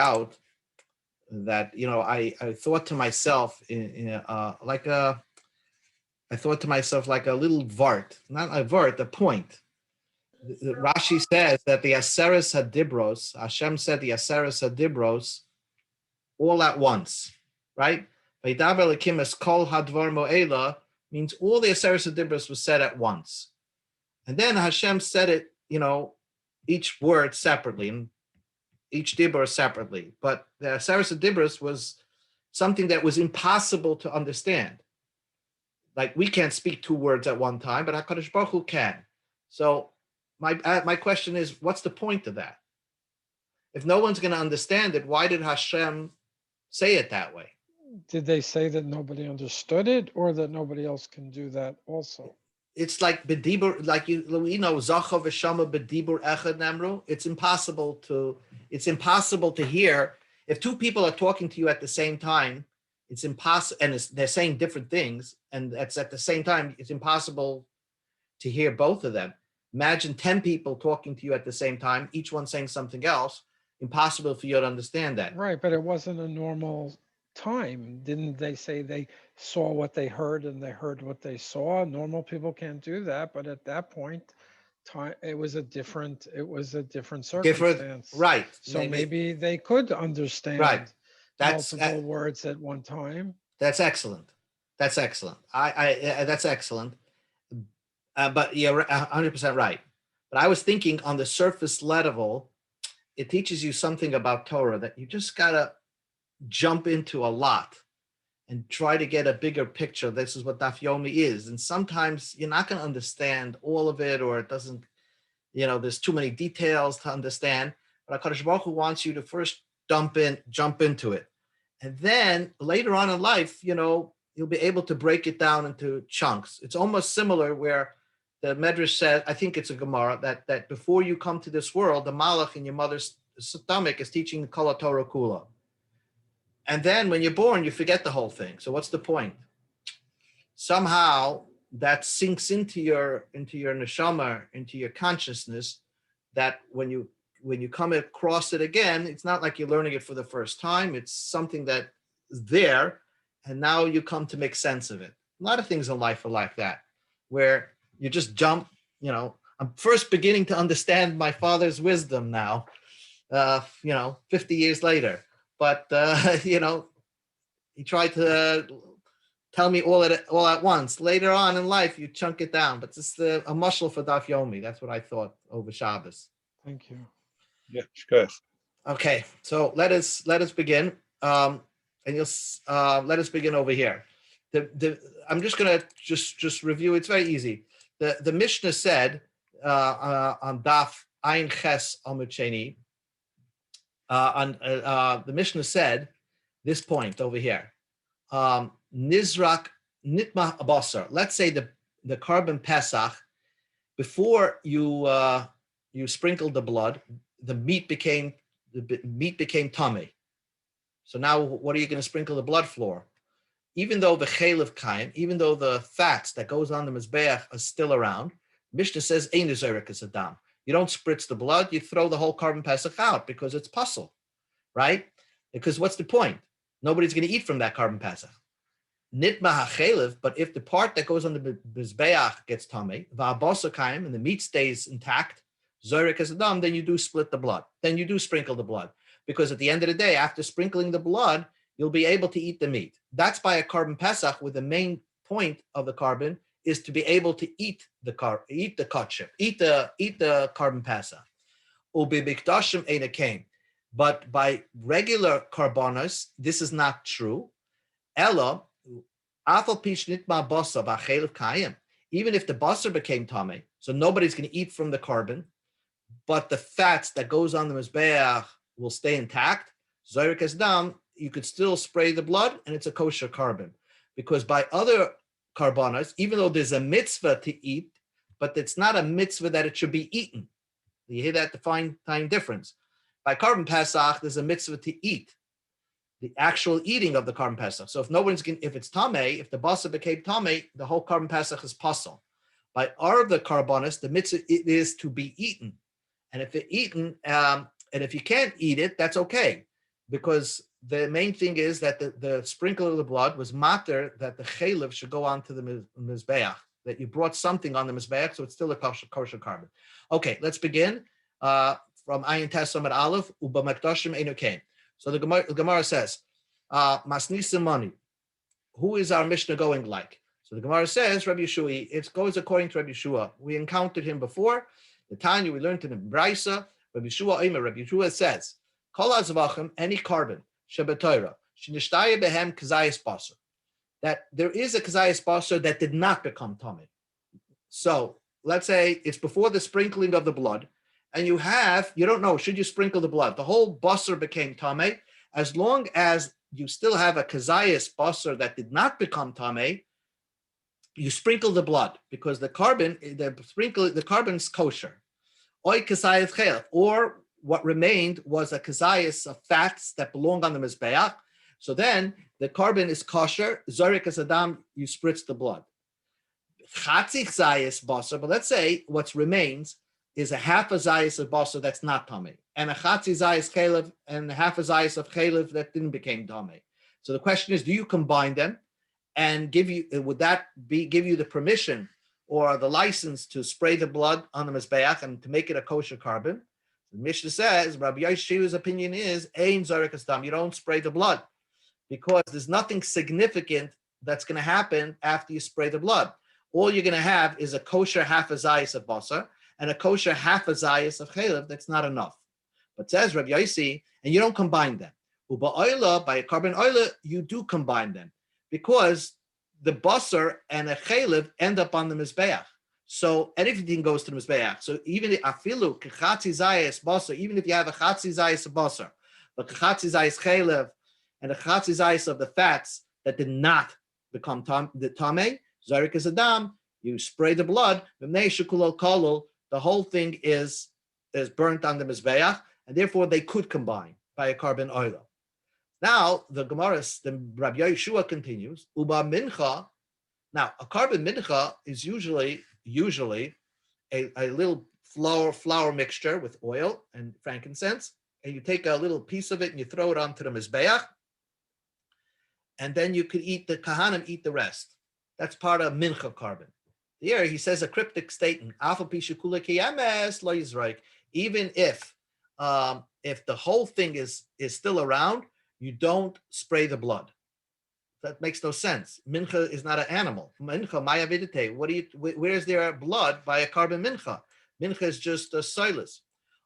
out that, I thought to myself I thought to myself like a little vart, not a vart, a point. Rashi says that the Aseres Hadibros, Hashem said the Aseres Hadibros all at once, right? Vaydaber Elokim es kol hadvar mo'ela means all the Aseres Hadibros was said at once. And then Hashem said it, each word separately, and each dibur separately. But the Aseres Hadibros was something that was impossible to understand. Like we can't speak two words at one time, but HaKadosh Baruch Hu can. So my question is, what's the point of that? If no one's going to understand it, why did Hashem say it that way? Did they say that nobody understood it, or that nobody else can do that also? It's like bedibur, like zacha v'shama bedibur echad nemru. It's impossible to hear. If two people are talking to you at the same time, it's impossible, and they're saying different things, and that's at the same time, it's impossible to hear both of them. Imagine 10 people talking to you at the same time, each one saying something else. Impossible for you to understand that. Right, but it wasn't a normal time. Didn't they say they saw what they heard and they heard what they saw? Normal people can't do that, but at that point, time it was a different circumstance. Right. So maybe they could understand. Right. That's multiple words at one time. That's excellent. That's excellent. That's excellent. But you're 100% right. But I was thinking on the surface level, it teaches you something about Torah that you just gotta jump into a lot and try to get a bigger picture. This is what Daf Yomi is. And sometimes you're not going to understand all of it, or it doesn't, there's too many details to understand. But HaKadosh Baruch Hu wants you to first jump into it. And then later on in life, you'll be able to break it down into chunks. It's almost similar where the Medrash said, I think it's a Gemara, that before you come to this world, the Malach in your mother's stomach is teaching Kol Torah Kula. And then when you're born, you forget the whole thing. So what's the point? Somehow that sinks into your neshama, into your consciousness, that when you come across it again, it's not like you're learning it for the first time. It's something that is there, and now you come to make sense of it. A lot of things in life are like that, where you just jump, I'm first beginning to understand my father's wisdom now, 50 years later. But, he tried to tell me all at once. Later on in life, you chunk it down. But it's a mashal for Daf Yomi. That's what I thought over Shabbos. Thank you. Yeah, sure. Okay, so let us begin. And you'll let us begin over here. I'm just going to just review. It's very easy. The Mishnah said on Daf Ayin Ches Amud Sheni, the Mishnah said this point over here. Nizrak Nitma Abasar. Let's say the carbon Pesach, before you sprinkled the blood, the meat became tummy. So now what are you going to sprinkle the blood for? Even though the chaylev kaim, even though the fats that goes on the mizbeach are still around, Mishnah says ein zerikas adam. You don't spritz the blood, you throw the whole carbon pesach out because it's puzzle, right? Because what's the point? Nobody's going to eat from that carbon pesach. Nitma hachelev, but if the part that goes on the mizbeach gets tummy, va'abasa kaim, and the meat stays intact, zerikas adam, then you do split the blood. Then you do sprinkle the blood. Because at the end of the day, after sprinkling the blood, you'll be able to eat the meat. That's by a carbon pesach, where the main point of the carbon is to be able to eat the kachip, eat the carbon pesach. Ubibikdashim einakein. But by regular carbonos, this is not true. Ella, afal pish nitma basa b'achelev kayim. Even if the basar became tamei, so nobody's going to eat from the carbon, but the fats that goes on the mizbeach will stay intact. Zorik as dam, you could still spray the blood, and it's a kosher carbon. Because by other carbonos, even though there's a mitzvah to eat, but it's not a mitzvah that it should be eaten. You hear that fine difference. By carbon pesach, there's a mitzvah to eat, the actual eating of the carbon pesach. So if it's tamei, if the basa became tamei, the whole carbon pesach is pasul. By our the carbonos, the mitzvah it is to be eaten, and if it's eaten, and if you can't eat it, that's okay. because the main thing is that the sprinkle of the blood was matter that the chaylev should go onto the mizbeach, that you brought something on the mizbeach, so it's still a kosher carbon. Okay, let's begin from Ayin Tes Amud Aleph, Uba Mekdoshim Einu Kain. So the Gemara says, Masnisa money. Who is our Mishnah going like? So the Gemara says, Rabbi Yeshua, it goes according to Rabbi Yeshua. We encountered him before. The Tanya, we learned in the Braisa. Rabbi Yeshua says, Kol hazvachim, any carbon, shebetoira, shenishtaya behem kazayis basar, that there is a kazayis basar that did not become tummy. So let's say it's before the sprinkling of the blood, and you don't know, should you sprinkle the blood? The whole basar became tummy. As long as you still have a kazayis basar that did not become tummy, you sprinkle the blood because the carbon's kosher. Oy kazayis chel, or what remained was a kazayis of fats that belong on the mizbeach. So then the carbon is kosher. Zorik as adam, you spritz the blood. Chatzi kazayis basar, but let's say what remains is a half a zayis of basar that's not tummy, and a chatzi zayis chalev, and half a zayis of chalev that didn't become tummy. So the question is, do you combine them and give you the permission or the license to spray the blood on the mizbeach and to make it a kosher carbon? The Mishnah says, Rabbi Yeshua's opinion is, Ein Zarek Astam, you don't spray the blood because there's nothing significant that's going to happen after you spray the blood. All you're going to have is a kosher half a zayis of basar and a kosher half a zayis of chalev. That's not enough. But says Rabbi Yossi, and you don't combine them. Uba oila, by a carbon oila, you do combine them because the basar and a chalev end up on the mizbeach. So everything goes to the mizbeach. So even afilu kechatzi zayis basar, even if you have a chatzi zayis of basar, but kechatzi zayis chalev and a chatzi zayis of the fats that did not become the tameh, zarik as adam, you spray the blood. The whole thing is burnt on the mizbeach, and therefore they could combine by a carbon oil. Now the Rabbi Yeshua continues. Uba mincha. Now a carbon mincha is usually a little flour mixture with oil and frankincense, and you take a little piece of it and you throw it onto the mizbeach, and then you could eat the kahanim eat the rest. That's part of mincha carbon. Here he says a cryptic statement: even if the whole thing is still around, you don't spray the blood. That makes no sense. Mincha is not an animal. Mincha, maya vidite. Where is there blood by a carbon mincha? Mincha is just a silas.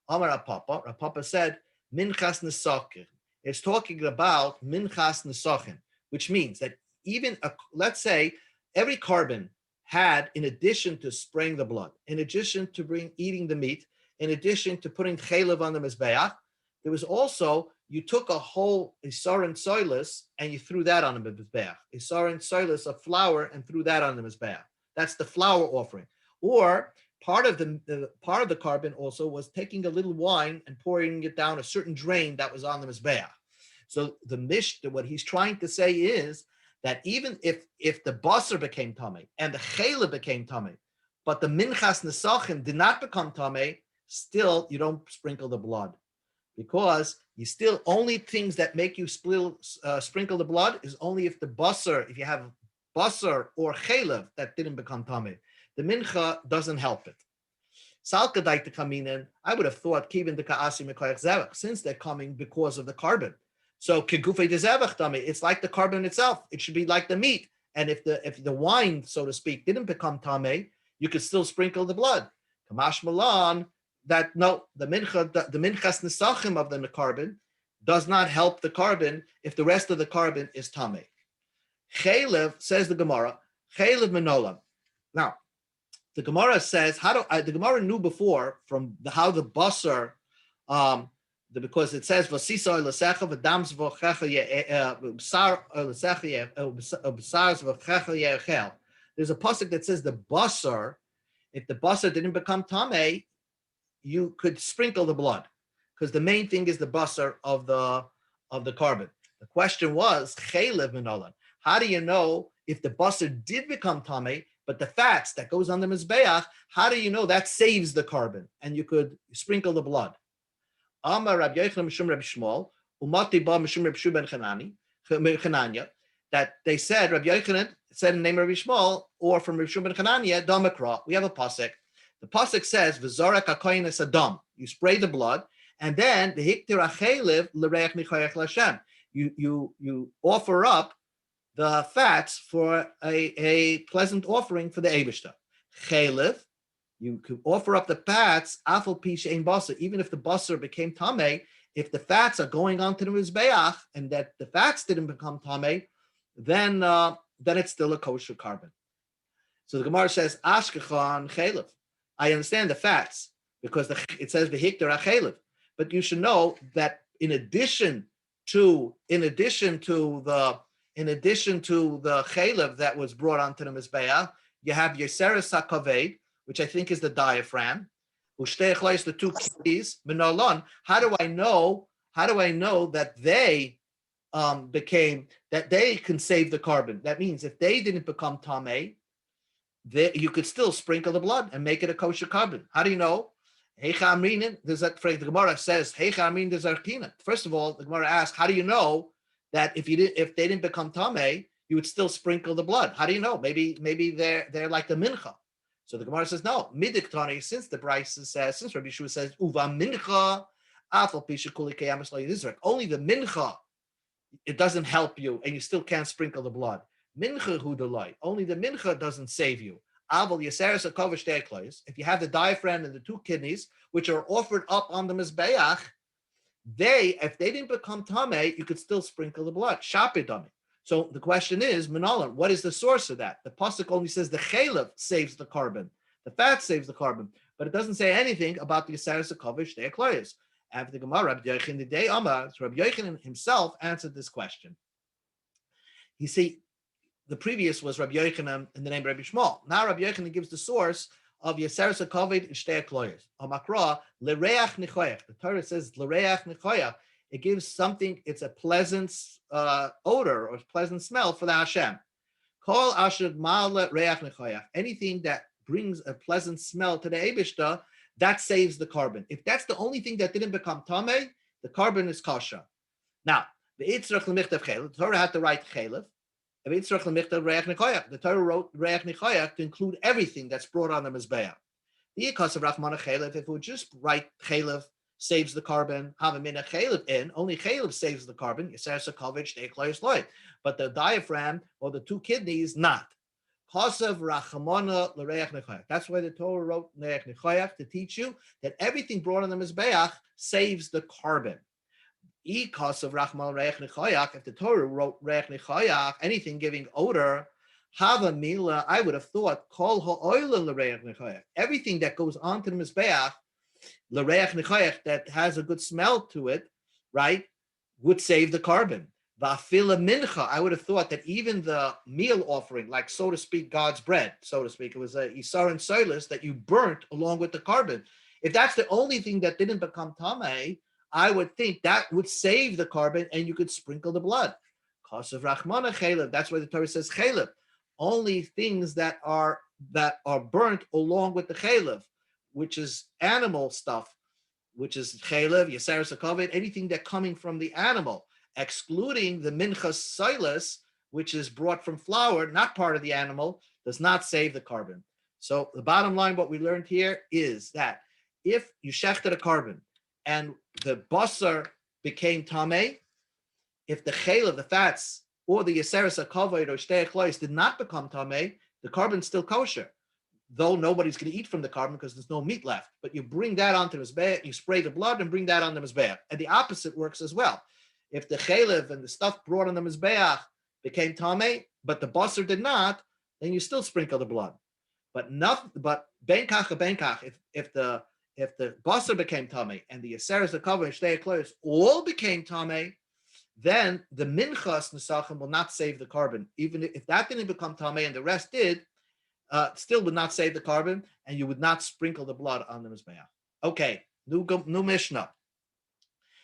Amar Rapapa said, minchas nesachim. It's talking about minchas nesachim, which means that even, let's say, every carbon had, in addition to spraying the blood, in addition to eating the meat, in addition to putting chalev on the mizbeach, there was also, you took a whole isarin soilus and you threw that on the mizbeach. Isarin soilus of flour and threw that on the mizbeach. That's the flour offering. Or part of the carbon also was taking a little wine and pouring it down a certain drain that was on the mizbeach. So what he's trying to say is that even if the basar became tamei and the chalev became tamei, but the minchas nesachim did not become tamei, still you don't sprinkle the blood. Because you still, only things that make you sprinkle the blood is only if if you have basar or chalev that didn't become tamei. The mincha doesn't help it. Salkadai to kaminen, I would have thought kivin de kaasi mekoyach zevach, since they're coming because of the carbon. So kegufei de zevach tamei, it's like the carbon itself. It should be like the meat. And if the wine, so to speak, didn't become tamei, you could still sprinkle the blood. Kamash malan. That no, the minchas nesachim of the carbon does not help the carbon if the rest of the carbon is tamei. Chalev, says the Gemara, chalev menolam. Now, the Gemara says, the Gemara knew before from how the basar, because it says vasisa lesecha v'dams v'checha b'sar lesecha b'sars v'checha yechel. There's a pasuk that says the basar, if the basar didn't become tamei, you could sprinkle the blood, because the main thing is the basar of the carbon. The question was, chalev minolan. How do you know if the basar did become tamei, but the fats that goes on the mizbeach, how do you know that saves the carbon and you could sprinkle the blood? Amar Rabbi Yochanan Mishum Rabbi Shmuel, Umati ba mishum Reb Shua ben Chananya, that they said Rabbi Yochanan said in the name of Rabbi Shmuel, or from Rabbi Shua ben Chananya, Damakra. We have a pasuk. The pasuk says, "V'zorak hakoyin es adam." You spray the blood, and then the hiktir achelev l'reich nichayach l'Hashem. You offer up the fats for a pleasant offering for the Eibishter. Chelev, you could offer up the fats, afal pi she'ein basar, even if the basar became tamei. If the fats are going onto the mizbeach and that the fats didn't become tamei, then it's still a kosher carbon. So the Gemara says, Ashkechan chelev. I understand the fats because it says v'hikter achelev, but you should know that in addition to the chelev that was brought onto the mizbeach, you have yeseres hakaved, which I think is the diaphragm. The two keys, minalon. How do I know that they can save the carbon? That means if they didn't become tamei, you could still sprinkle the blood and make it a kosher carbon. How do you know? There's that phrase. The Gemara says, first of all, the Gemara asks, how do you know that if they didn't become tamei, you would still sprinkle the blood? How do you know? Maybe they're like the mincha. So the Gemara says, no, midiktani, since the Brisa says, since Rabbi Yeshua says, uva mincha, afal pisha kuli keyamis lo yizrak, only the mincha, it doesn't help you, and you still can't sprinkle the blood. Mincha hu delay, only the mincha doesn't save you. Aval yeseres hakovish de'eklois, if you have the diaphragm and the two kidneys, which are offered up on the mizbeach, if they didn't become tamei, you could still sprinkle the blood. Shapidami. So the question is, Manalan, what is the source of that? The pasuk only says the chelev saves the carbon, the fat saves the carbon, but it doesn't say anything about the yeseres hakovish de'eklois. After the Gemara, Rabbi Yochanan the day Amar, Rabbi Yochanan himself answered this question. You see, the previous was Rabbi Yochanan in the name of Rabbi Shmuel. Now Rabbi Yochanan gives the source of yeseres hakovish de'eklois. Amakra l'reach nichoyach. The Torah says l'reach nichoyach. It gives something, it's a pleasant odor or pleasant smell for the Hashem. Kol ashad ma'ala reach nechoyach. Anything that brings a pleasant smell to the Eibishter, that saves the carbon. If that's the only thing that didn't become tamei, the carbon is kosher. Now, the Torah had to write chelev. The Torah wrote reach nechoyach to include everything that's brought on the mizbeach. If it would just write chelev, saves the carbon. Only chelev saves the carbon. But the diaphragm or the two kidneys not. That's why the Torah wrote to teach you that everything brought on the mizbeach saves the carbon. If the Torah wrote anything giving odor, I would have thought everything that goes on to the mizbeach, that has a good smell to it, right, would save the carbon. I would have thought that even the meal offering, like so to speak, God's bread, so to speak, it was a isar and soilus that you burnt along with the carbon. If that's the only thing that didn't become tamei, I would think that would save the carbon and you could sprinkle the blood. That's why the Torah says chelev. Only things that are burnt along with the chelev, which is animal stuff, which is chelev, yeseres hakovish, anything that coming from the animal, excluding the minchas soilus, which is brought from flour, not part of the animal, does not save the carbon. So the bottom line, what we learned here is that if you shechted a carbon and the basar became tamei, if the chelev, the fats, or the yeseres hakovish or shtei chlois did not become tamei, the carbon's still kosher. Though nobody's going to eat from the carbon because there's no meat left. But you bring that onto the mizbeach, you spray the blood and bring that on the mizbeach. And the opposite works as well. If the chelev and the stuff brought on the mizbeach became tamei, but the basar did not, then you still sprinkle the blood. But benkach or benkach, if the basar became tamei and the yeseres hakovish shtei chlois all became tamei, then the minchas nesachim will not save the carbon. Even if that didn't become tamei and the rest did, still would not save the carbon, and you would not sprinkle the blood on the mizbeach. Okay, new Mishnah.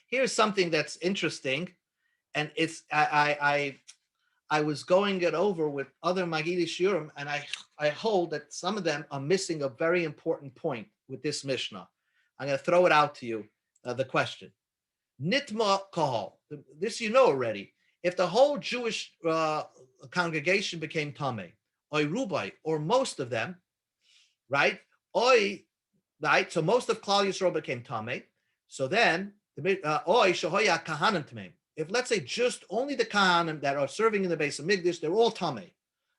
Here's something that's interesting, and it's I was going it over with other Magidi Shiurim, and I hold that some of them are missing a very important point with this Mishnah. I'm going to throw it out to you, the question. Nitma kahal. This you know already. If the whole Jewish congregation became tamei, oy rubai, or most of them, right? Oy, right? So most of Klal Yisrael became tamei. So then, oy shahoya kahanim tamei. If let's say just only the kahanim that are serving in the base of Migdash, they're all tamei.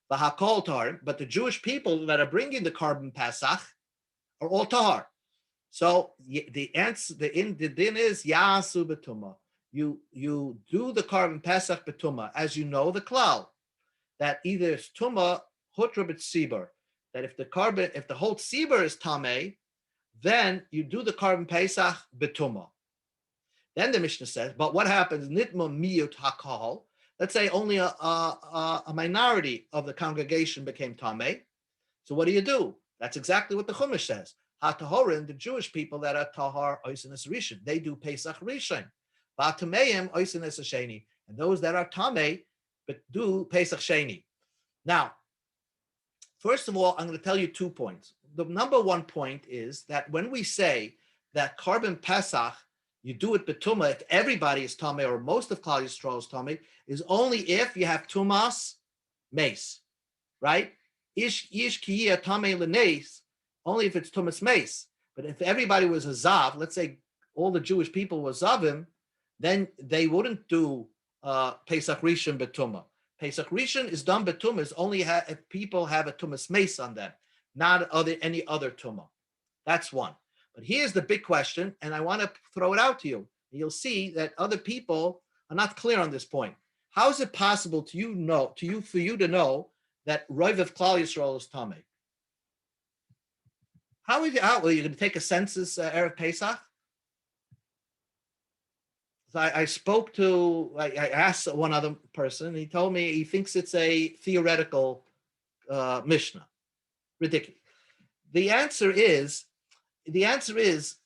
The hakol tar, but the Jewish people that are bringing the carbon Pesach are all tahar. So the answer, the din is yasu betuma. You do the carbon Pesach betuma, as you know the klal that either it's tuma hutra b'tzibur, that if the whole tzibur is tamei, then you do the carbon Pesach betuma. Then the Mishnah says, but what happens? Nitma miyut hakal. Let's say only a minority of the congregation became tamei. So what do? That's exactly what the Chumash says. HaTahorim, the Jewish people that are tahar oisenes rishon, they do Pesach rishon. V'atameim oisenes hasheni, and those that are tamei but do Pesach sheni. Now, first of all, I'm going to tell you 2 points. The number one point is that when we say that carbon Pesach, you do it betuma, if everybody is tamei or most of Klal Yisrael is tamei, is only if you have tumas mace, right? Ish kiyah tamei leneis, only if it's tumas mace. But if everybody was a zav, let's say all the Jewish people were zavim, then they wouldn't do Pesach Rishon betuma. Pesach Rishon is done betumas only if people have a tumas mace on them, not any other tuma. That's one. But here's the big question, and I want to throw it out to you. You'll see that other people are not clear on this point. How is it possible for you to know that Roiv of Klal Yisrael is tamei? How are you going to take a census Erev Pesach? So I asked one other person, he told me he thinks it's a theoretical Mishnah. Ridiculous. The answer is,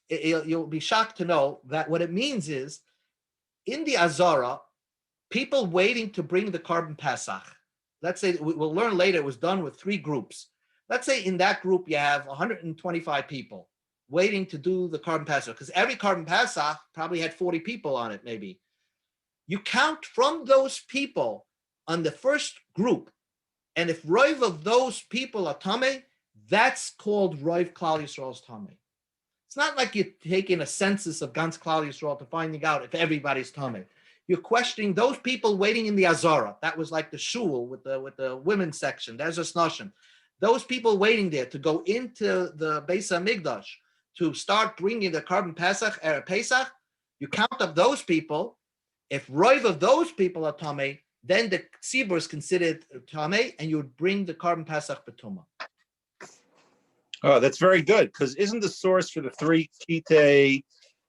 you'll be shocked to know that what it means is, in the Azara, people waiting to bring the carbon Pesach, let's say, we'll learn later, it was done with 3 groups. Let's say in that group you have 125 people waiting to do the carbon Pesach, because every carbon Pesach probably had 40 people on it, maybe. You count from those people on the first group, and if Roiv of those people are tamei, that's called Roiv Klal Yisrael's tamei. It's not like you're taking a census of Gans Klal Yisrael to finding out if everybody's tamei. You're questioning those people waiting in the Azara. That was like the shul with the women's section. There's a snashim. Those people waiting there to go into the Beis HaMikdash to start bringing the carbon Pesach, Erev Pesach, you count up those people. If Roiv of those people are tamei, then the tzibur is considered tamei, and you would bring the carbon Pesach betuma. Oh, that's very good, because isn't the source for the 3 kitei,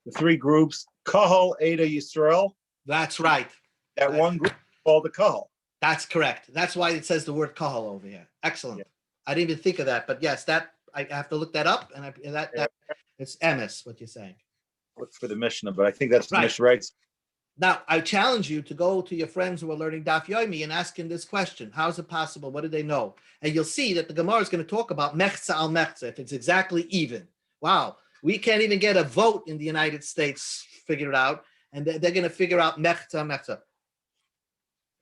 the 3 groups, Kahal, Ada, Yisrael? That's right. That one group called the Kahal. That's correct. That's why it says the word kahal over here. Excellent. Yeah. I didn't even think of that, but yes, that I have to look that up, and that it's emes, what you're saying. Look for the Mishnah, but I think that's the right. Mishnah, right? Now, I challenge you to go to your friends who are learning Daf Yomi and ask them this question. How is it possible? What do they know? And you'll see that the Gemara is going to talk about mechza al mechza, if it's exactly even. Wow. We can't even get a vote in the United States figured out, and they're going to figure out mechza mechza.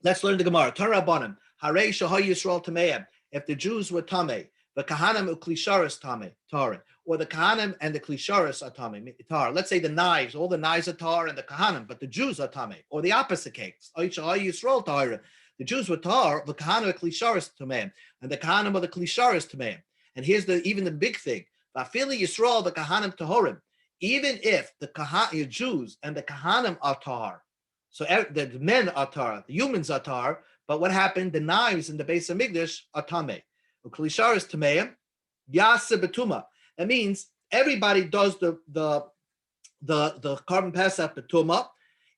Let's learn the Gemara. Tarabanim. Harei shahoy Yisrael tameim. If the Jews were tamei, the kahanim uklisharis tamei, tar, or the kahanim and the klisharis are tamei, tar. Let's say the knives, all the knives are tar and the kahanim, but the Jews are tamei, or the opposite case. Yisrael tar. The Jews were tar, the kahanim are klisharis tameim, and the kahanim are the klisharis tameim. And here's even the big thing: va'afili Yisrael the kahanim tahorim. Even if the Jews and the kahanim are tar, so the men are tar, the humans are tar. But what happened? The knives in the Beis HaMikdash are tamei. Uklishar is tameim, yaseh betuma. That means everybody does the carbon Pesach betuma.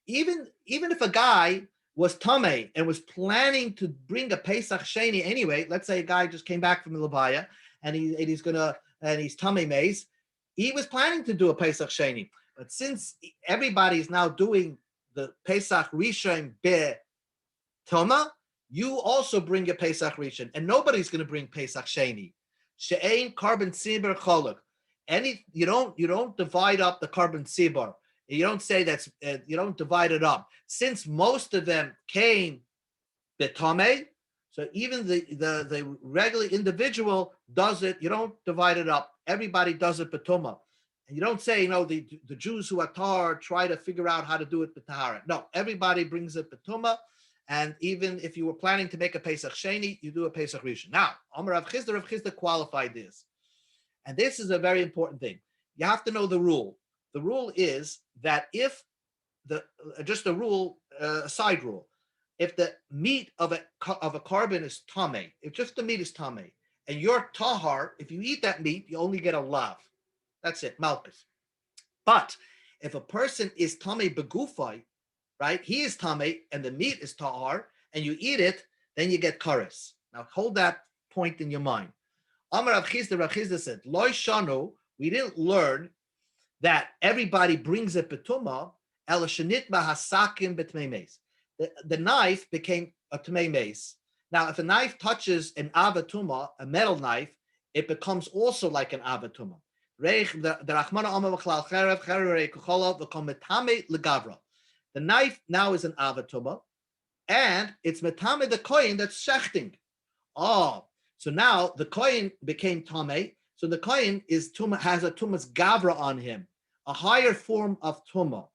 Even if a guy was tamei and was planning to bring a Pesach sheni anyway. Let's say a guy just came back from the Levaya and he's tamei maze. He was planning to do a Pesach sheni, but since everybody is now doing the Pesach Rishon be Toma, you also bring your Pesach Rishon, and nobody's going to bring Pesach Sheni. She'ein carbon tzibur choluk. You don't divide up the carbon tzibur You don't say that's, you don't divide it up. Since most of them came betame, so even the regular individual does it, you don't divide it up. Everybody does it betuma. And you don't say, the Jews who are tar try to figure out how to do it betahara. No, everybody brings it betuma. And even if you were planning to make a Pesach Sheni, you do a Pesach Rishon. Now, Amar Rav Chisda qualified this. And this is a very important thing. You have to know the rule. The rule is that if just a rule, a side rule, if the meat of a carbon is tameh, if just the meat is tameh, and you're tahar, if you eat that meat, you only get a lav. That's it, malchus. But if a person is tameh begufai, right, he is tameh, and the meat is tahar, and you eat it, then you get kares. Now hold that point in your mind. Amar Rav Chisda said, Loi shanu, we didn't learn that everybody brings a petuma, el shenit bahasakim betmeimes. The knife became a tmei mace. Now, if a knife touches an avatuma, a metal knife, it becomes also like an avatuma. The knife now is an avatuma, and it's metame the coin that's shechting. Oh, so now the coin became tame. So the coin is tuma, has a tumas gavra on him, a higher form of tuma.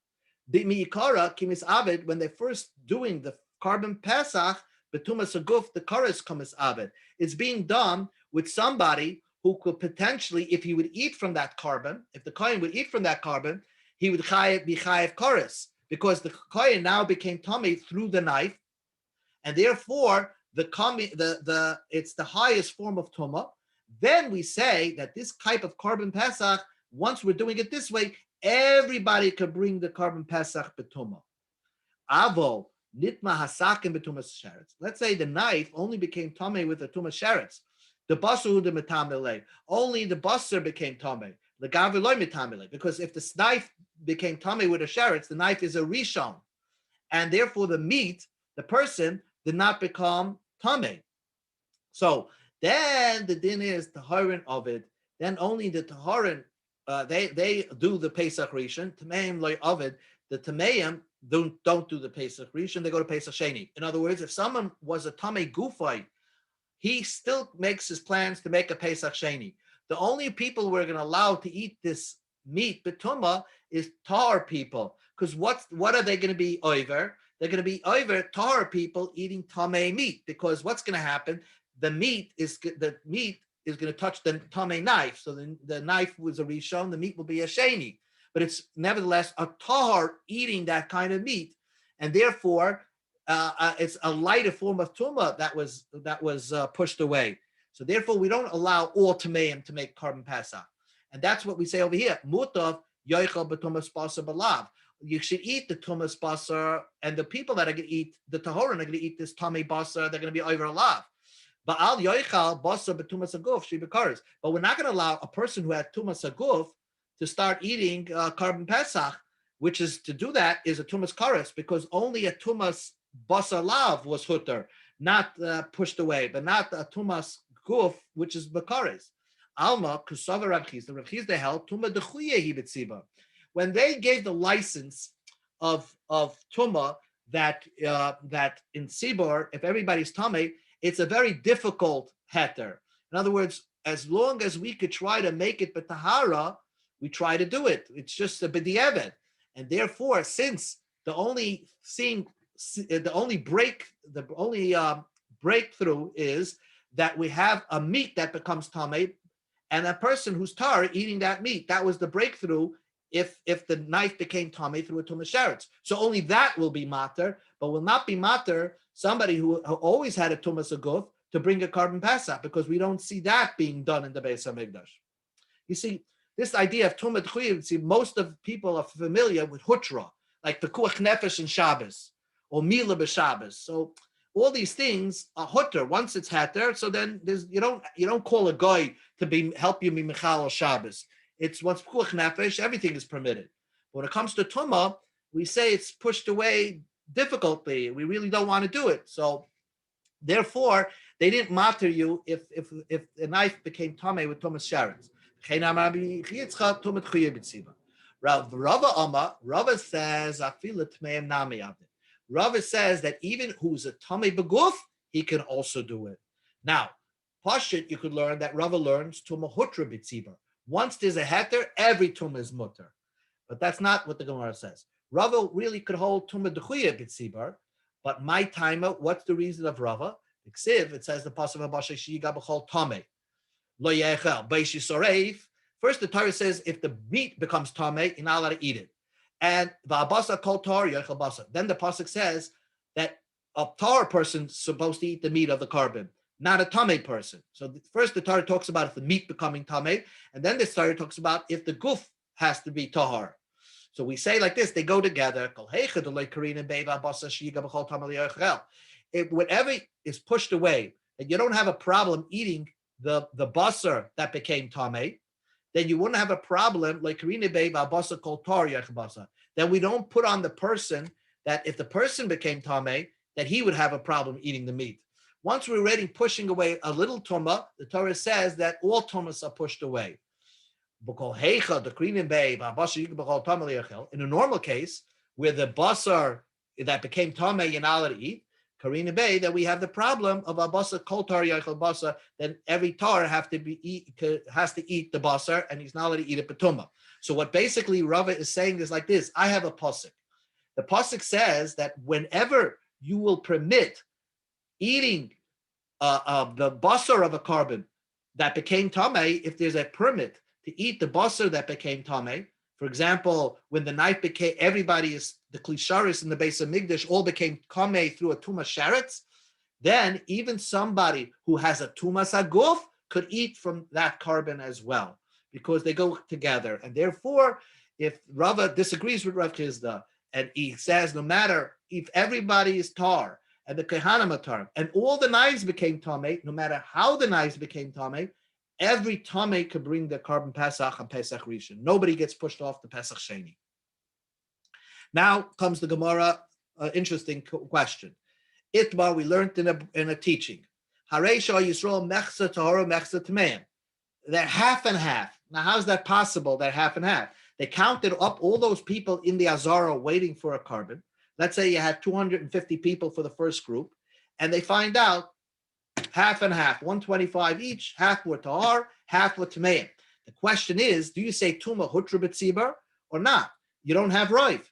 The miikara kimis avid, when they're first doing the carbon pesach, betumas aguf, the kares kamis avid. It's being done with somebody who could potentially, if he would eat from that carbon, if the kohen would eat from that carbon, he would be chayev kares, because the kohen now became tummy through the knife, and therefore it's the highest form of tuma. Then we say that this type of carbon pesach, once we're doing it this way, everybody could bring the carbon pesach betuma. Avo nitma hasakim betumas sheretz. Let's say the knife only became tummy with the tumas sheretz. The basar the metamile. Only the basar became tummy. The gaviloi metamile. Because if the knife became tummy with a sheretz, the knife is a rishon, and therefore the meat, the person, did not become tummy. So then the din is taharin of it. Then only the taharin, they do the Pesach Rishon. Tameim loy ovid. The tameim don't do the Pesach Rishon. They go to Pesach Sheni. In other words, if someone was a tamei gufay, he still makes his plans to make a Pesach Sheni. The only people we're going to allow to eat this meat betuma is tar people, because what are they going to be over? They're going to be over tar people eating tamei meat, because what's going to happen? The meat is going to touch the tamei knife. So the knife was a rishon, the meat will be a sheni. But it's nevertheless a tar eating that kind of meat, and therefore it's a lighter form of tuma that was pushed away. So therefore, we don't allow all tameim to make carbon pesach, and that's what we say over here. Mutav yoichel b'tumas basar b'lav. You should eat the tumas basar, and the people that are going to eat the tahorin are going to eat this tamei basar. They're going to be over a lav. But al yoichal basar b'tumas aguf shibikaris. But we're not going to allow a person who had tumas aguf to start eating carbon pesach, which is to do that is a tumas kares, because only a tumas basar lav was hutter, not pushed away, but not a tumas guf, which is bakares. Alma kusava Rav Chisda held tuma dechuye betziba. When they gave the license of tuma that in Sibor, if everybody's tummy, it's a very difficult heter. In other words, as long as we could try to make it betahara, we try to do it. It's just a b'di'evet, and therefore, since the only breakthrough is that we have a meat that becomes tamei, and a person who's tar eating that meat, that was the breakthrough. If the knife became tamei through a tumas sheretz, so only that will be mater, but will not be mater somebody who always had a tumas aguf to bring a carbon pesach, because we don't see that being done in the Beis Hamikdash. You see, this idea of tumat chuyev, see, most of people are familiar with hutra, like the kuach nefesh in Shabbos or mila b'Shabbos. So all these things are hutter. Once it's hatter, so then you don't call a guy to help you michal Shabbos. It's once kuach nefesh, everything is permitted. But when it comes to tumah, we say it's pushed away difficultly. We really don't want to do it. So therefore, they didn't matter you if the knife became tamei with tumas sheretz. Rava says, Rava says that even who's a Tamei Beguf, he can also do it. Now, Pashut, you could learn that Rava learns Tumah Hutra B'tzibar. Once there's a heter, every Tumah is mutter. But that's not what the Gemara says. Rava really could hold Tumah Dechuya B'tzibar, but my timer, what's the reason of Rava? It says the pasuk of Bashay Shiga B'chol Tamei. Lo Yechel, Beishi Soreif. First, the Torah says if the meat becomes tamei, you're not allowed to eat it. And va'abasa kol tar yochel basa. Then the pasuk says that a tar person's supposed to eat the meat of the carbon, not a tamei person. So first, the Torah talks about if the meat becoming tamei, and then the Torah talks about if the guf has to be tahar. So we say like this: they go together. If whatever is pushed away, and you don't have a problem eating the basar that became tamei, then you wouldn't have a problem like Karina Beba Basa Koltar Yachbasa. Then we don't put on the person that if the person became Tameh, that he would have a problem eating the meat. Once we're already pushing away a little Tumah, the Torah says that all Tumahs are pushed away. In a normal case, where the basar that became Tameh, you're not allowed to eat, Karina Bay, that we have the problem of a basa kol tar yachal basa, then every tar has to eat the basar, and he's not allowed to eat it betuma. So what basically Rava is saying is like this: I have a pasuk. The pasuk says that whenever you will permit eating the basar of a carbon that became tamei, if there's a permit to eat the basar that became tamei, for example, when the knife became, everybody is, the klisharis in the base of Migdash all became kameh through a tumas sharetz, then even somebody who has a tumas aguf could eat from that carbon as well, because they go together. And therefore, if Rava disagrees with Rav Chizda, and he says no matter if everybody is tar, and the kehanim are tar, and all the knives became tamei, no matter how the knives became tamei, every tamei could bring the carbon Pesach and Pesach Rishon. Nobody gets pushed off the Pesach Sheni. Now comes the Gemara, interesting question. Itma, we learned in a teaching. Hareisha Yisrael mechza tahora mechza tmeim. They're half and half. Now, how's that possible? They're half and half. They counted up all those people in the Azara waiting for a carbon. Let's say you had 250 people for the first group, and they find out half and half, 125 each, half were tahar, half were tmeim. The question is, do you say tuma hutra b'tzibar or not? You don't have roiv.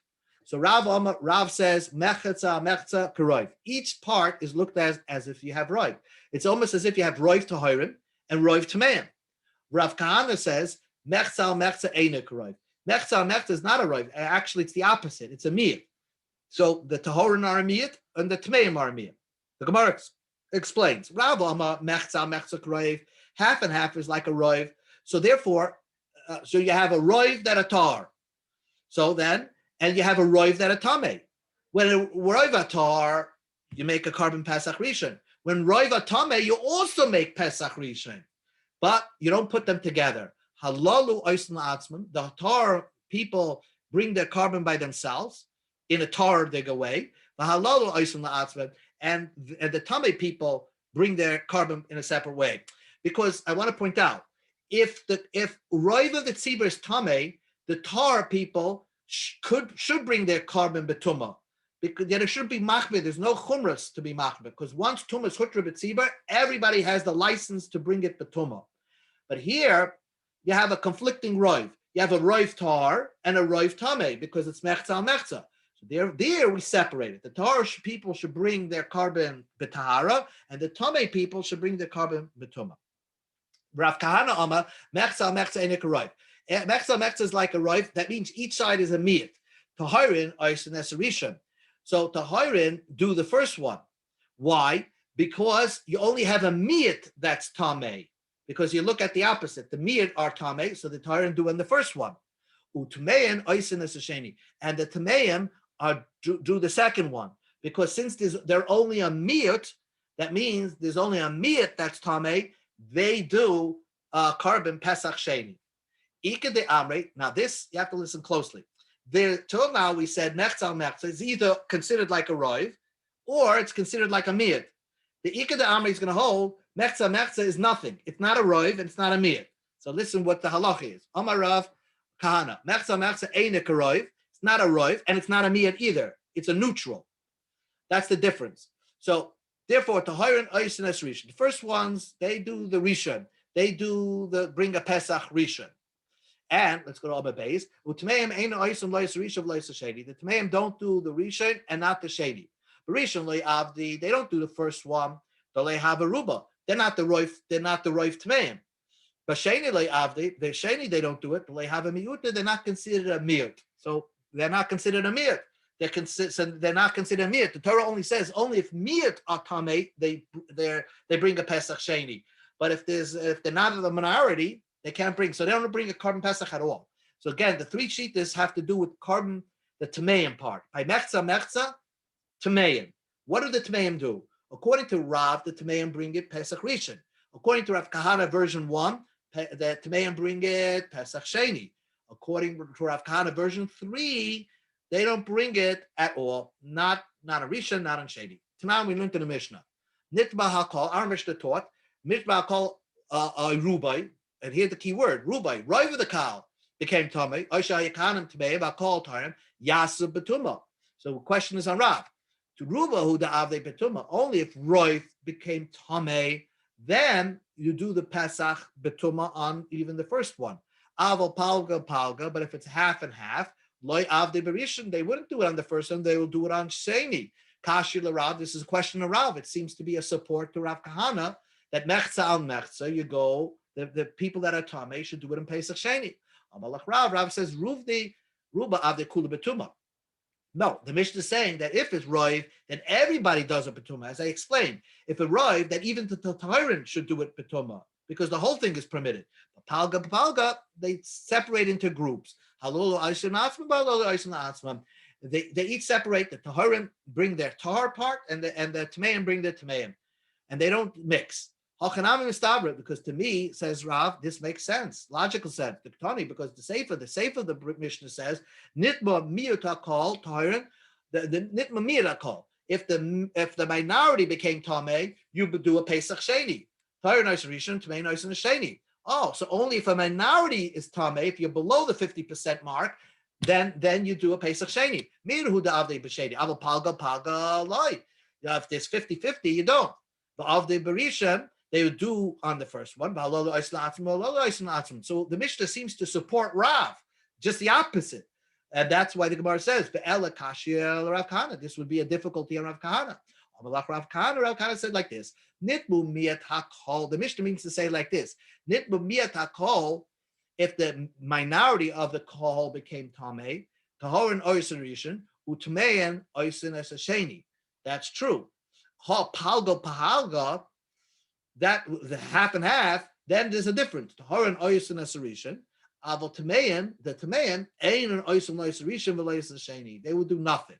So Rav says mechza karoiv. Each part is looked at as if you have roiv. It's almost as if you have roiv tahirim and roiv tmeim. Rav Kahana says mechza eina karoiv. Mechza is not a roiv. Actually, it's the opposite. It's a miyat. So the tahorin are a miyat and the tmeim are a miyat. The Gemara explains. Rav Amma mechza karoiv. Half and half is like a roiv. So therefore, so you have a roiv that a tar. So then, and you have a roiv that a tameh. When a roiv a tar, you make a carbon Pesach Rishon. When roiv a tameh, you also make Pesach Rishon, but you don't put them together. Halalu oisn la'atzman. The tar people bring their carbon by themselves in a tar dig away. The halalu oisn la'atzman, and the tameh people bring their carbon in a separate way. Because I want to point out, if roiv of the tzibur is tameh, the tar people should bring their carbon betuma, because there should be machmir. There's no chumras to be machmir, because once tumah is hutra b'tzibar, everybody has the license to bring it betuma. But here you have a conflicting roiv. You have a roiv tar and a roiv tameh, because it's mechza al mechza. So there we separate it. The tar people should bring their carbon betahara, and the tameh people should bring their carbon betuma. Rav Kahana Amar mechza al mechza enik roiv. Mechza is like a roiv. That means each side is a miyat. Tahirin oisin esarishan. So tahirin do the first one. Why? Because you only have a miyat that's tamei. Because you look at the opposite. The miyat are tamei, so the tahirin do in the first one. Utmein oisin esasheni, and the tameim are do the second one. Because since they're only a miyat, that means there's only a miyat that's tamei. They do carbon Pesach Sheni. Now this, you have to listen closely. Till now we said mechza mechza is either considered like a roiv or it's considered like a miyat. The Ika de Amri is going to hold mechza is nothing. It's not a roiv and it's not a miyat. So listen what the halacha is. Amar Rav kahana. Mechza ain't a roiv. It's not a roiv, and it's not a miyat either. It's a neutral. That's the difference. So therefore, Tahirin, Oisin, Es Rishon. The first ones, they do the Rishon. They do the bring a Pesach Rishon. And let's go to Abba Beis. Utmeim ain't Oisin Lois Rishon Lois Sheni. The Tmeim don't do the Rishon and not the Sheni. But Rishon Loy Avdi, they don't do the first one. They have a Ruba. They're not the Roif. They're not the Roif Tmeim. But Sheni Loy Avdi, the Sheni they don't do it. They have a Miuta. They're not considered a Miut. So they're not considered a Miut. They're not considered miyat. The Torah only says only if miyat are tamei, they bring a Pesach Sheni. But if they're not in the minority, they can't bring. So they don't bring a carbon Pesach at all. So again, the three shittas have to do with carbon, the tameim part. By mechza, tameim. What do the tameim do? According to Rav, the tameim bring it Pesach Rishon. According to Rav Kahana version 1, the tameim bring it Pesach Sheni. According to Rav Kahana version 3. They don't bring it at all, not a Rishon, not on Sheni. Tonight we learned in the Mishnah. Nitba HaKol, our Mishnah taught, Nitba HaKol Rubai, and here's the key word, Rubai, Roiv of the Kal became Tomei, Oisha Yakanim Tomei, HaKol Tarim, Yasub Betuma. So the question is on Rav. To Ruba who the Avde Betuma, only if Roiv became Tomei, then you do the Pesach Betuma on even the first one. Aval Palga, but if it's half and half, Loy Avde Berishon, they wouldn't do it on the first one, they will do it on Sheni. Kashi Rav, this is a question of Rav. It seems to be a support to Rav Kahana that Mechza al Mechza, you go, the people that are Tameh should do it in Pesach Sheni. Amalach Rav says, Ruba Avde Kula Betuma. No, the Mishnah is saying that if it's Roiv, then everybody does a Betuma. As I explained, if it's Roiv, then even the Tatarin should do it Betuma, because the whole thing is permitted. But Palga, they separate into groups. They each separate. The Taharim bring their Tahar part, and the Tameim bring their Tameim, and they don't mix. Because to me, says Rav, this makes sense, logical sense. Because the Sefer of the Mishnah says Nitma Miyata call Taharim, the Nitma Miyata call. If the minority became Tameh, you would do a Pesach Sheni. Taharim Nois Rishon, Tamei Nois Sheni. Oh, so only if a minority is Tameh, if you're below the 50% mark, then you do a Pesach Sheni. Mirhu da'avdei b'sheni. Aval palga loy. If there's 50-50, you don't. The avdei b'rishon, they would do on the first one. So the Mishnah seems to support Rav, just the opposite. And that's why the Gemara says, this would be a difficulty on Rav Kahana. Rav Kahana said like this. Nitmu miyat hakol. The Mishnah means to say like this. Nitmu miyat hakol. If the minority of the kohol became tamei, tahorin oisin rishon, utmeyan oisin es sheni. That's true. Ha palga, that the half and half. Then there's a difference. Tahorin oisin es rishon. Aval tameyan, the tameyan ain an oisin rishon v'loisin sheni. They will do nothing.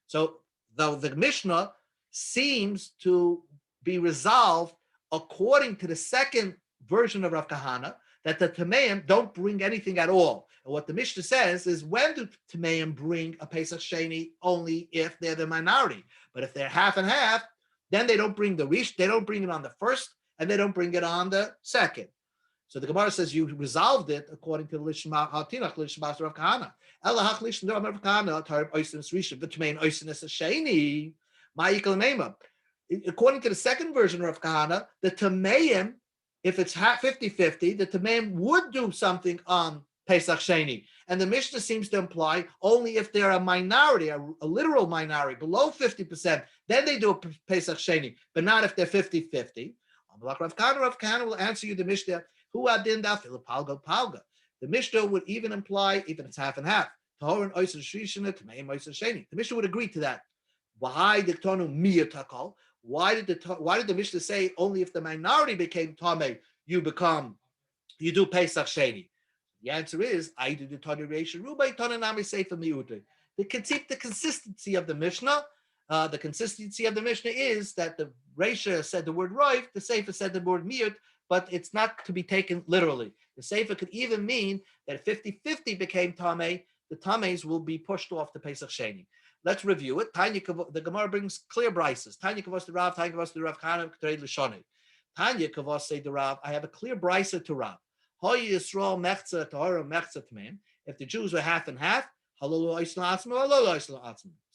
So the Mishnah seems to be resolved according to the second version of Rav Kahana, that the Tameim don't bring anything at all. And what the Mishnah says is, when do Tameim bring a Pesach Sheni? Only if they're the minority. But if they're half and half, then they don't bring the Rish, they don't bring it on the first, and they don't bring it on the second. So the Gemara says you resolved it according to Lishma Hatinach, Lishma Rav Kahana. Elahach Lishma Rav Kahana, Tarib Oisinus Rishon, but Tameim Oisinus Sheni, Ma'ikal Meima. According to the second version of Rav Kahana, the Tameim, if it's 50-50, the Tameim would do something on Pesach Sheni. And the Mishnah seems to imply only if they're a minority, a literal minority, below 50%, then they do a Pesach Sheni, but not if they're 50-50. Rav Kahana will answer you the Mishnah, who adin dafil palga. The Mishnah would even imply, even it's half and half. The Mishnah would agree to that. Why did the Mishnah say only if the minority became Tameh, you do Pesach Sheni? The answer is, the consistency of the Mishnah. The consistency of the Mishnah is that the Reisha said the word Roiv, the Sefer said the word Miyut, but it's not to be taken literally. The Sefer could even mean that if 50-50 became Tameh, the Tameis will be pushed off to Pesach Sheni. Let's review it. The Gemara brings clear brises. Tanya Kavos to Rav, Tanya Kavos to Rav Kahana, K'terei L'shonei. Tanya Kavos say to Rav, I have a clear brisa to Rav. Hoy Yisrael mechza tahara mechza tameim. If the Jews were half and half, so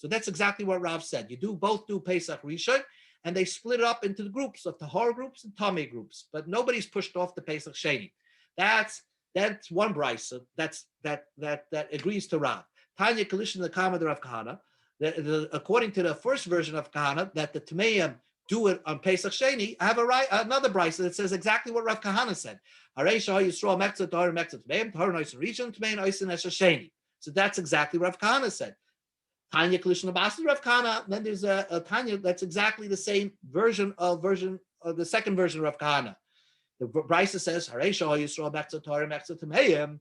that's exactly what Rav said. You both do Pesach Rishon, and they split it up into the groups of Tahor groups and Tameh groups, but nobody's pushed off the Pesach Sheni. That's one brisa that agrees to Rav. Tanya Kalishin the Kama Rav Kahana. According to the first version of Kahana, that the Tameim do it on Pesach Sheni, I have another brisa that says exactly what Rav Kahana said. So that's exactly what Rav Kahana said. Tanya Kalishna Basa Rav Kahana. Then there's a Tanya that's exactly the same version of the second version of Rav Kahana. The brisa says, "Hareisha Yisrael Mekza Torah Mekza Tameim."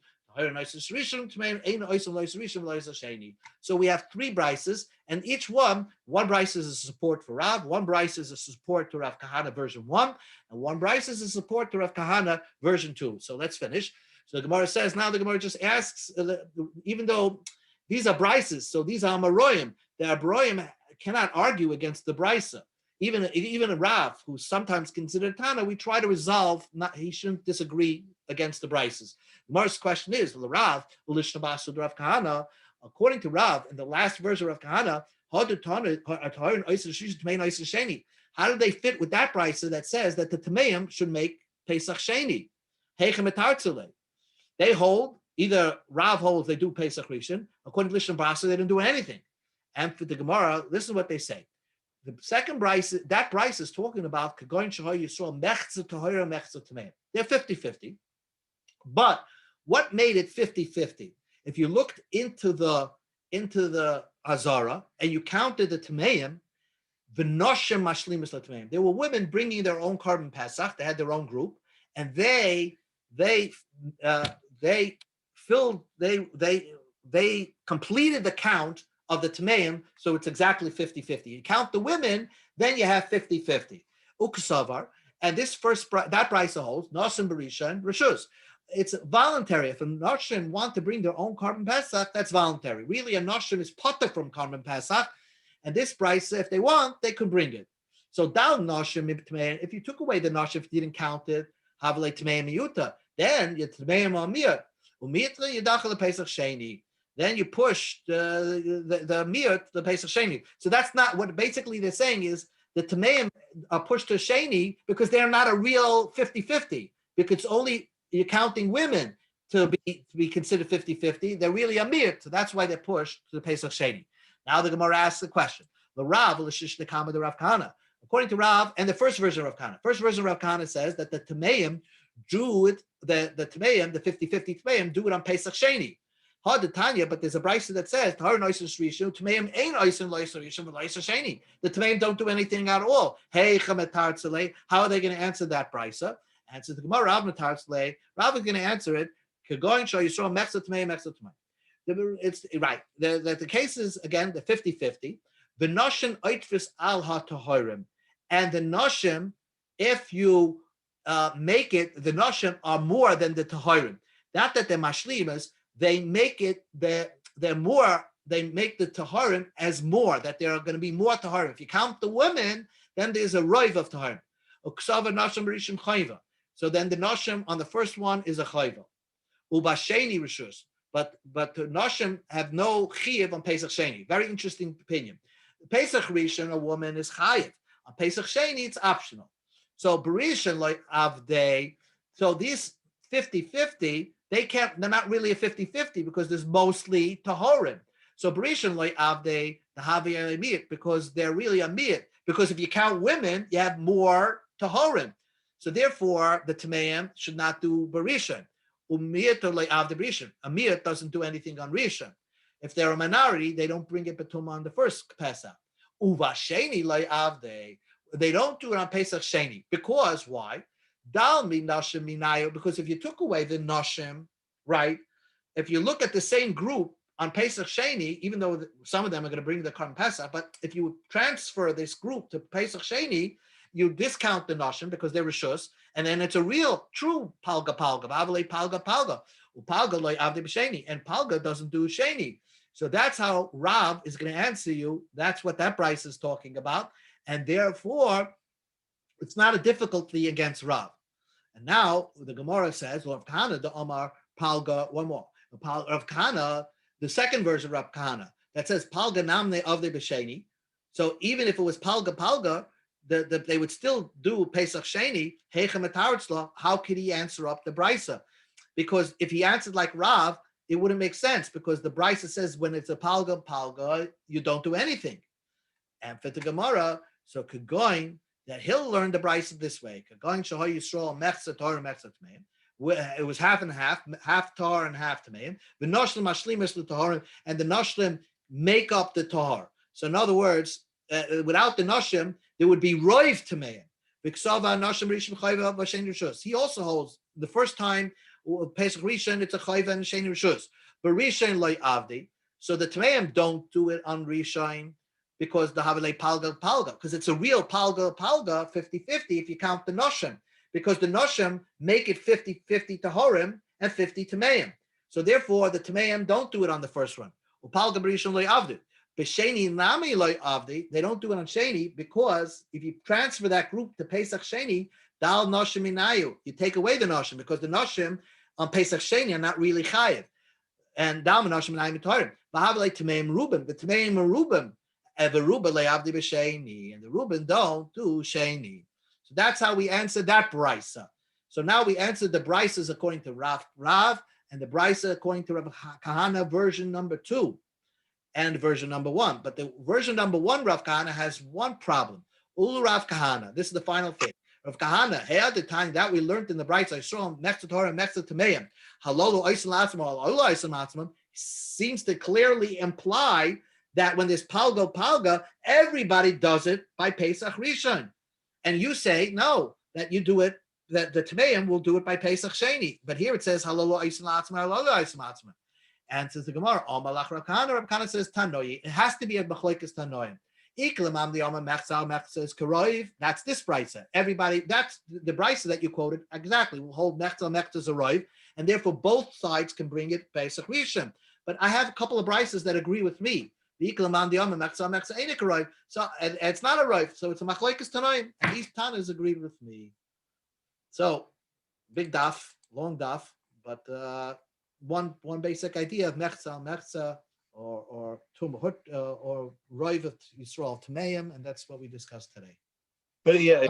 So we have three brises, and each one brise is a support for Rav, one brise is a support to Rav Kahana version 1, and one brise is a support to Rav Kahana version 2. So let's finish. So the Gemara says, now the Gemara just asks, even though these are brises, so these are Amoraim, the Amoraim cannot argue against the brisa. Even a Rav, who's sometimes considered Tana, we try to resolve, he shouldn't disagree against the brises. The Gemara's question is, well, the Rav, Rav Kahana, according to Rav, in the last verse of Rav Kahana, how did they fit with that brisa that says that the Tameim should make Pesach Sheni? They hold, either Rav holds they do Pesach Rishon, according to Lishon Brasa, they didn't do anything. And for the Gemara, this is what they say. The second brisa, that brisa is talking about Kagoin Shahoy Yisrael Mechza Tahora Mechza Tameim. They're 50-50. But what made it 50-50? If you looked into the Azara and you counted the Tameim, V'noshim Mashlimus LaTameim. There were women bringing their own carbon Pesach. They had their own group, and they completed the count of the Tameim, so it's exactly 50-50. You count the women, then you have 50-50. Uksavar, and that brisa holds, Noshim Berisha and Rishus. It's voluntary. If a Noshim want to bring their own carbon Pesach, that's voluntary. Really, a Noshim is potter from carbon Pesach, and this brisa, if they want, they can bring it. So down Noshim, if you took away the Noshim, if you didn't count it, Havale Tameim Miyuta, then you Tameim Amir, Umitra Yedachal Pesach Sheni. Then you push the Miyut, the Pesach Sheni. So that's not what basically they're saying is the Tameim are pushed to Sheni because they're not a real 50-50, because only you're counting women to be considered 50-50. They're really a Miyut, so that's why they're pushed to the Pesach Sheni. Now the Gemara asks the question. The Rav, the Kama, the Rav Kahana. According to Rav, and the first version of Rav Kahana. First version of Rav Kahana says that the Tameim do it, the Tameim, the 50-50 Tameim, do it on Pesach Sheni. Hard to Tanya, but there's a brisa that says the Tameim don't do anything at all. Hey, how are they going to answer that brisa? Answer the Gemara, Rav is going to answer it. It's right. The case is again the 50-50. The noshim oitvis al ha-tahorim, and the noshim, if you make it, the noshim are more than the tahorim. Not that they're mashlimas. They make it, they're more, they make the Taharim as more, that there are going to be more Taharim. If you count the women, then there's a roiv of Taharim. So then the Noshim on the first one is a Chayva. Ubasheni Rishus. But the Noshim have no Chiyav on Pesach Sheni. Very interesting opinion. Pesach Rishon, a woman is Chayiv. On Pesach Sheni, it's optional. So Berishon, like Avdei, so these 50-50, they're not really a 50-50 because there's mostly Tahorim. So Berishon like Avdei, the Havi and Miyat, because they're really a Miyat. Because if you count women, you have more Tahorim. So therefore, the Tameim should not do Berishon. Umiyat like Avdei Berishon. A Miyat doesn't do anything on Rishon. If they're a minority, they don't bring it Betum on the first Pesach. Uva Sheni like Avdei. They don't do it on Pesach Sheni. Because why? Because if you took away the Noshim, right? If you look at the same group on Pesach Sheni, even though some of them are going to bring the Karm Pesach, but if you transfer this group to Pesach Sheni, you discount the Noshim because they're Rishus, and then it's a real, true Palga, Avale Palga, Upalga loy Avde B'Sheni, and Palga doesn't do Sheni. So that's how Rav is going to answer you. That's what that price is talking about, and therefore, it's not a difficulty against Rav. And now the Gemara says, Rav Kahana, the Omar, Palga, one more. Rav Kahana, the second version of Rav Kahana, that says Palga Namne of the B'Sheni. So even if it was Palga, they would still do Pesach Sheni, Heichem Etaritzla. How could he answer up the Brisa? Because if he answered like Rav, it wouldn't make sense, because the Brisa says when it's a Palga, you don't do anything. And for the Gemara, so Kagoin, that he'll learn the Brisa this way. Kagoin Shahoy Yisrael Mechza Torah Mechza Tmeim. It was half and half Tahar and half Tmeim. The Noshlim Ashlimus the Tahar, and the Noshlim make up the Tahar. So in other words, without the Noshim, there would be Roiv Tmeim. He also holds the first time Pesach Rishon, it's a Chayva and Sheni Rishus. But Rishon Loi Avdi. So the Tmeim don't do it on Rishon, because the Havale Palga, because it's a real Palga, 50-50 if you count the Noshim, because the Noshim make it 50-50 Tahorim and 50 Tameim. So therefore, the Tameim don't do it on the first one. Palga B'Rishon Loi Avdi. B'Sheni Nami Loi Avdi, they don't do it on Sheni, because if you transfer that group to Pesach Sheni, Dal Noshim Inayu, you take away the Noshim, because the Noshim on Pesach Sheni are not really Chayiv. And Dal Noshim Inayu Tahorim. V'Havale Tameim Rubim, the Tameim are Rubim. And the Reuben don't do Sheni. So that's how we answered that Brisa. So now we answered the Brisas according to Rav, and the Brisa according to Rav Kahana version number 2 and version number 1. But the version number 1, Rav Kahana, has one problem. Ulu Rav Kahana, this is the final thing. Rav Kahana, hey, at the time that we learned in the Brisa, I saw him next to Torah and next to Tameim, Halolu Oisel seems to clearly imply that when there's Palga, everybody does it by Pesach Rishon. And you say, no, that you do it, that the Tameim will do it by Pesach Sheni. But here it says, Halolo Eisen Latzma, Halolo Eisen Latzma. And says the Gemara, Malach Rav Kahana says, Tanoi. It has to be a B'chloikas Tanoim. Iklamam the Oma Mechzal Mechza is Karoiv. That's this Brisa. Everybody, that's the Brisa that you quoted. Exactly. We'll hold Mechzal Mechza as a Roiv. And therefore, both sides can bring it Pesach Rishon. But I have a couple of Brisas that agree with me. So it's not a roif, so it's a machlokes tanoim, and these tanas agreed with me. So big daf, long daf, but one basic idea of mechza or tumahut or roiv Yisrael tameim, and that's what we discussed today. But yeah,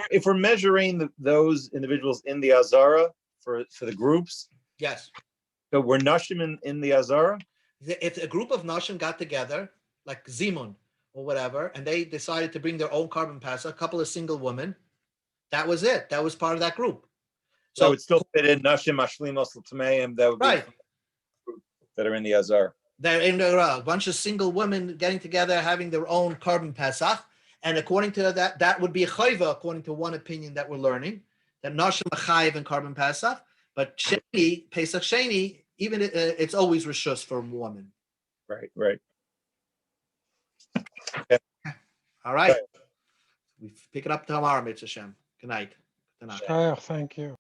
if we're measuring those individuals in the Azara for the groups, yes. So we're Nashim in the Azara. If a group of Nashim got together, like Zimun or whatever, and they decided to bring their own carbon passer, a couple of single women, that was it. That was part of that group. So it still fit in Nashim, Ashlimos, Tameim, that would be right. That are in the Azar. They're in a bunch of single women getting together, having their own carbon Pesach. And according to that would be a chayva, according to one opinion that we're learning, that Nashim Chayiv and carbon Pesach. But Sheni, Pesach Sheni, even it's always rishus for a woman. Right. Okay. All right. We pick it up tomorrow, Mitzvah Shem. Good night. Thank you.